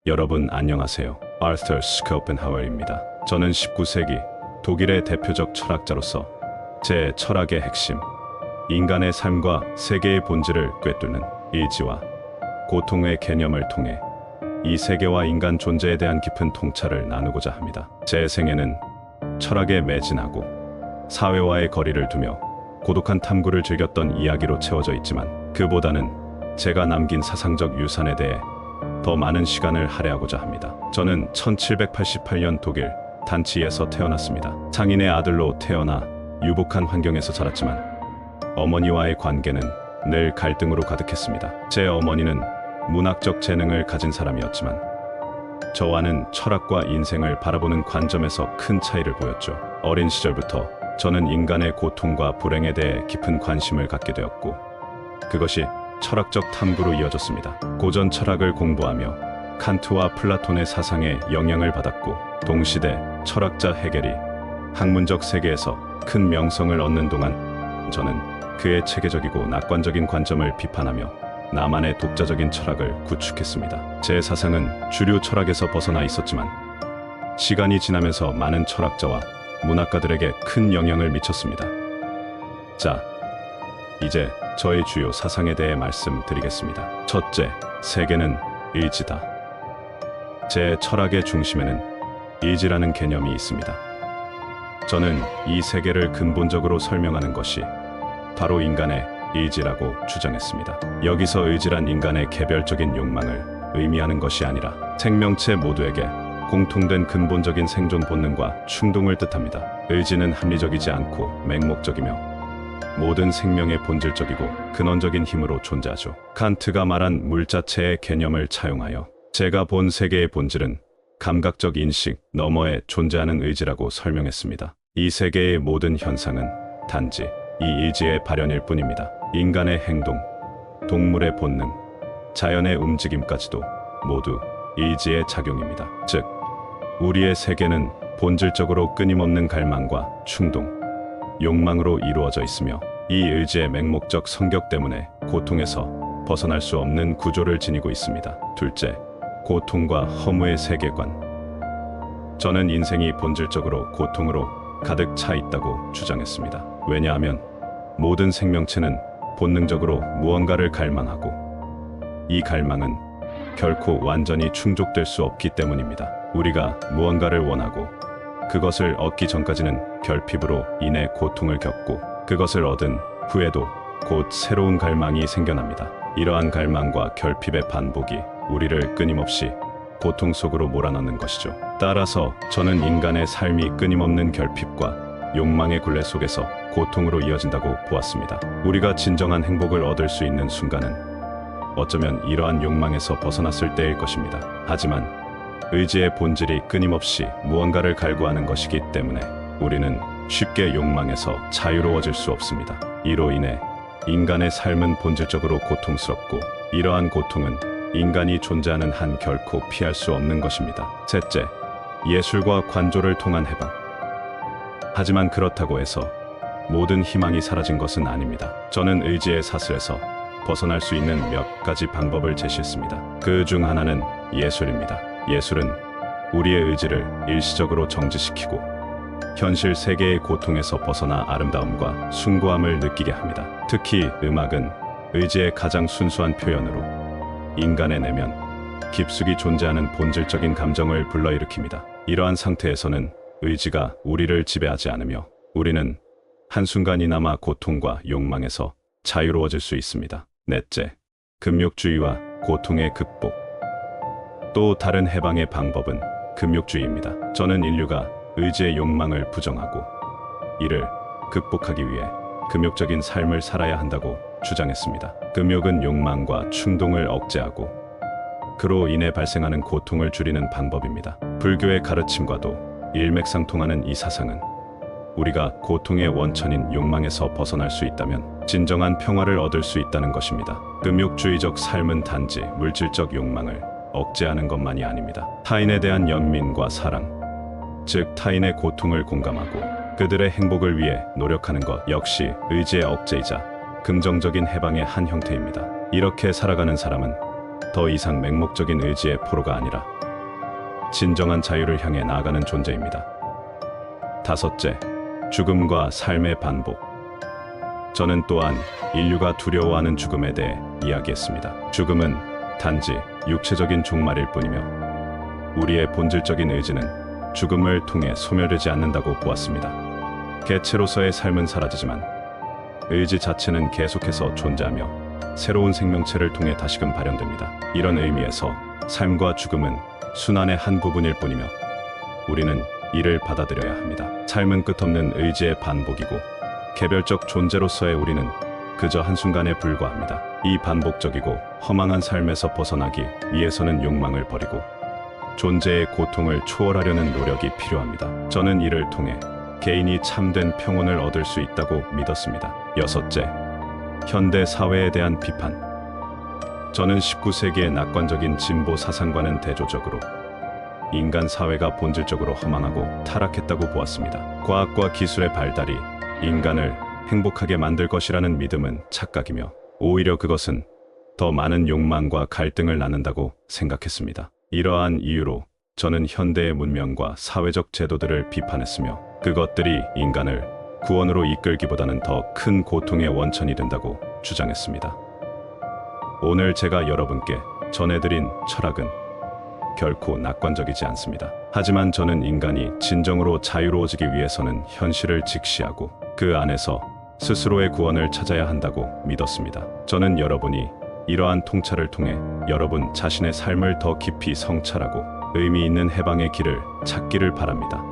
여러분 안녕하세요. 아르터 스코펜하워입니다. 저는 19세기 독일의 대표적 철학자로서 제 철학의 핵심, 인간의 삶과 세계의 본질을 꿰뚫는 의지와 고통의 개념을 통해 이 세계와 인간 존재에 대한 깊은 통찰을 나누고자 합니다. 제 생애는 철학에 매진하고 사회와의 거리를 두며 고독한 탐구를 즐겼던 이야기로 채워져 있지만 그보다는 제가 남긴 사상적 유산에 대해 더 많은 시간을 할애하고자 합니다. 저는 1788년 독일 단치에서 태어났습니다. 상인의 아들로 태어나 유복한 환경에서 자랐지만 어머니와의 관계는 늘 갈등으로 가득했습니다. 제 어머니는 문학적 재능을 가진 사람이었지만 저와는 철학과 인생을 바라보는 관점에서 큰 차이를 보였죠. 어린 시절부터 저는 인간의 고통과 불행에 대해 깊은 관심을 갖게 되었고 그것이 철학적 탐구로 이어졌습니다. 고전 철학을 공부하며 칸트와 플라톤의 사상에 영향을 받았고 동시대 철학자 헤겔이 학문적 세계에서 큰 명성을 얻는 동안 저는 그의 체계적이고 낙관적인 관점을 비판하며 나만의 독자적인 철학을 구축했습니다. 제 사상은 주류 철학에서 벗어나 있었지만 시간이 지나면서 많은 철학자와 문학가들에게 큰 영향을 미쳤습니다. 자, 이제 저의 주요 사상에 대해 말씀드리겠습니다. 첫째, 세계는 의지다. 제 철학의 중심에는 의지라는 개념이 있습니다. 저는 이 세계를 근본적으로 설명하는 것이 바로 인간의 의지라고 주장했습니다. 여기서 의지란 인간의 개별적인 욕망을 의미하는 것이 아니라 생명체 모두에게 공통된 근본적인 생존 본능과 충동을 뜻합니다. 의지는 합리적이지 않고 맹목적이며 모든 생명의 본질적이고 근원적인 힘으로 존재하죠. 칸트가 말한 물 자체의 개념을 차용하여 제가 본 세계의 본질은 감각적 인식 너머에 존재하는 의지라고 설명했습니다. 이 세계의 모든 현상은 단지 이 의지의 발현일 뿐입니다. 인간의 행동, 동물의 본능, 자연의 움직임까지도 모두 의지의 작용입니다. 즉, 우리의 세계는 본질적으로 끊임없는 갈망과 충동, 욕망으로 이루어져 있으며 이 의지의 맹목적 성격 때문에 고통에서 벗어날 수 없는 구조를 지니고 있습니다. 둘째, 고통과 허무의 세계관. 저는 인생이 본질적으로 고통으로 가득 차 있다고 주장했습니다. 왜냐하면 모든 생명체는 본능적으로 무언가를 갈망하고 이 갈망은 결코 완전히 충족될 수 없기 때문입니다. 우리가 무언가를 원하고 그것을 얻기 전까지는 결핍으로 인해 고통을 겪고 그것을 얻은 후에도 곧 새로운 갈망이 생겨납니다. 이러한 갈망과 결핍의 반복이 우리를 끊임없이 고통 속으로 몰아넣는 것이죠. 따라서 저는 인간의 삶이 끊임없는 결핍과 욕망의 굴레 속에서 고통으로 이어진다고 보았습니다. 우리가 진정한 행복을 얻을 수 있는 순간은 어쩌면 이러한 욕망에서 벗어났을 때일 것입니다. 하지만 의지의 본질이 끊임없이 무언가를 갈구하는 것이기 때문에 우리는 쉽게 욕망에서 자유로워질 수 없습니다. 이로 인해 인간의 삶은 본질적으로 고통스럽고 이러한 고통은 인간이 존재하는 한 결코 피할 수 없는 것입니다. 셋째, 예술과 관조를 통한 해방. 하지만 그렇다고 해서 모든 희망이 사라진 것은 아닙니다. 저는 의지의 사슬에서 벗어날 수 있는 몇 가지 방법을 제시했습니다. 그 중 하나는 예술입니다. 예술은 우리의 의지를 일시적으로 정지시키고 현실 세계의 고통에서 벗어나 아름다움과 숭고함을 느끼게 합니다. 특히 음악은 의지의 가장 순수한 표현으로 인간의 내면 깊숙이 존재하는 본질적인 감정을 불러일으킵니다. 이러한 상태에서는 의지가 우리를 지배하지 않으며 우리는 한순간이나마 고통과 욕망에서 자유로워질 수 있습니다. 넷째, 금욕주의와 고통의 극복. 또 다른 해방의 방법은 금욕주의입니다. 저는 인류가 의지의 욕망을 부정하고 이를 극복하기 위해 금욕적인 삶을 살아야 한다고 주장했습니다. 금욕은 욕망과 충동을 억제하고 그로 인해 발생하는 고통을 줄이는 방법입니다. 불교의 가르침과도 일맥상통하는 이 사상은 우리가 고통의 원천인 욕망에서 벗어날 수 있다면 진정한 평화를 얻을 수 있다는 것입니다. 금욕주의적 삶은 단지 물질적 욕망을 억제하는 것만이 아닙니다. 타인에 대한 연민과 사랑, 즉 타인의 고통을 공감하고 그들의 행복을 위해 노력하는 것 역시 의지의 억제이자 긍정적인 해방의 한 형태입니다. 이렇게 살아가는 사람은 더 이상 맹목적인 의지의 포로가 아니라 진정한 자유를 향해 나아가는 존재입니다. 다섯째, 죽음과 삶의 반복. 저는 또한 인류가 두려워하는 죽음에 대해 이야기했습니다. 죽음은 단지 육체적인 종말일 뿐이며 우리의 본질적인 의지는 죽음을 통해 소멸되지 않는다고 보았습니다. 개체로서의 삶은 사라지지만 의지 자체는 계속해서 존재하며 새로운 생명체를 통해 다시금 발현됩니다. 이런 의미에서 삶과 죽음은 순환의 한 부분일 뿐이며 우리는 이를 받아들여야 합니다. 삶은 끝없는 의지의 반복이고 개별적 존재로서의 우리는 그저 한순간에 불과합니다. 이 반복적이고 허망한 삶에서 벗어나기 위해서는 욕망을 버리고 존재의 고통을 초월하려는 노력이 필요합니다. 저는 이를 통해 개인이 참된 평온을 얻을 수 있다고 믿었습니다. 여섯째, 현대 사회에 대한 비판. 저는 19세기의 낙관적인 진보 사상과는 대조적으로 인간 사회가 본질적으로 허망하고 타락했다고 보았습니다. 과학과 기술의 발달이 인간을 행복하게 만들 것이라는 믿음은 착각이며 오히려 그것은 더 많은 욕망과 갈등을 낳는다고 생각했습니다. 이러한 이유로 저는 현대의 문명과 사회적 제도들을 비판했으며 그것들이 인간을 구원으로 이끌기보다는 더 큰 고통의 원천이 된다고 주장했습니다. 오늘 제가 여러분께 전해드린 철학은 결코 낙관적이지 않습니다. 하지만 저는 인간이 진정으로 자유로워지기 위해서는 현실을 직시하고 그 안에서 스스로의 구원을 찾아야 한다고 믿었습니다. 저는 여러분이 이러한 통찰을 통해 여러분 자신의 삶을 더 깊이 성찰하고 의미 있는 해방의 길을 찾기를 바랍니다.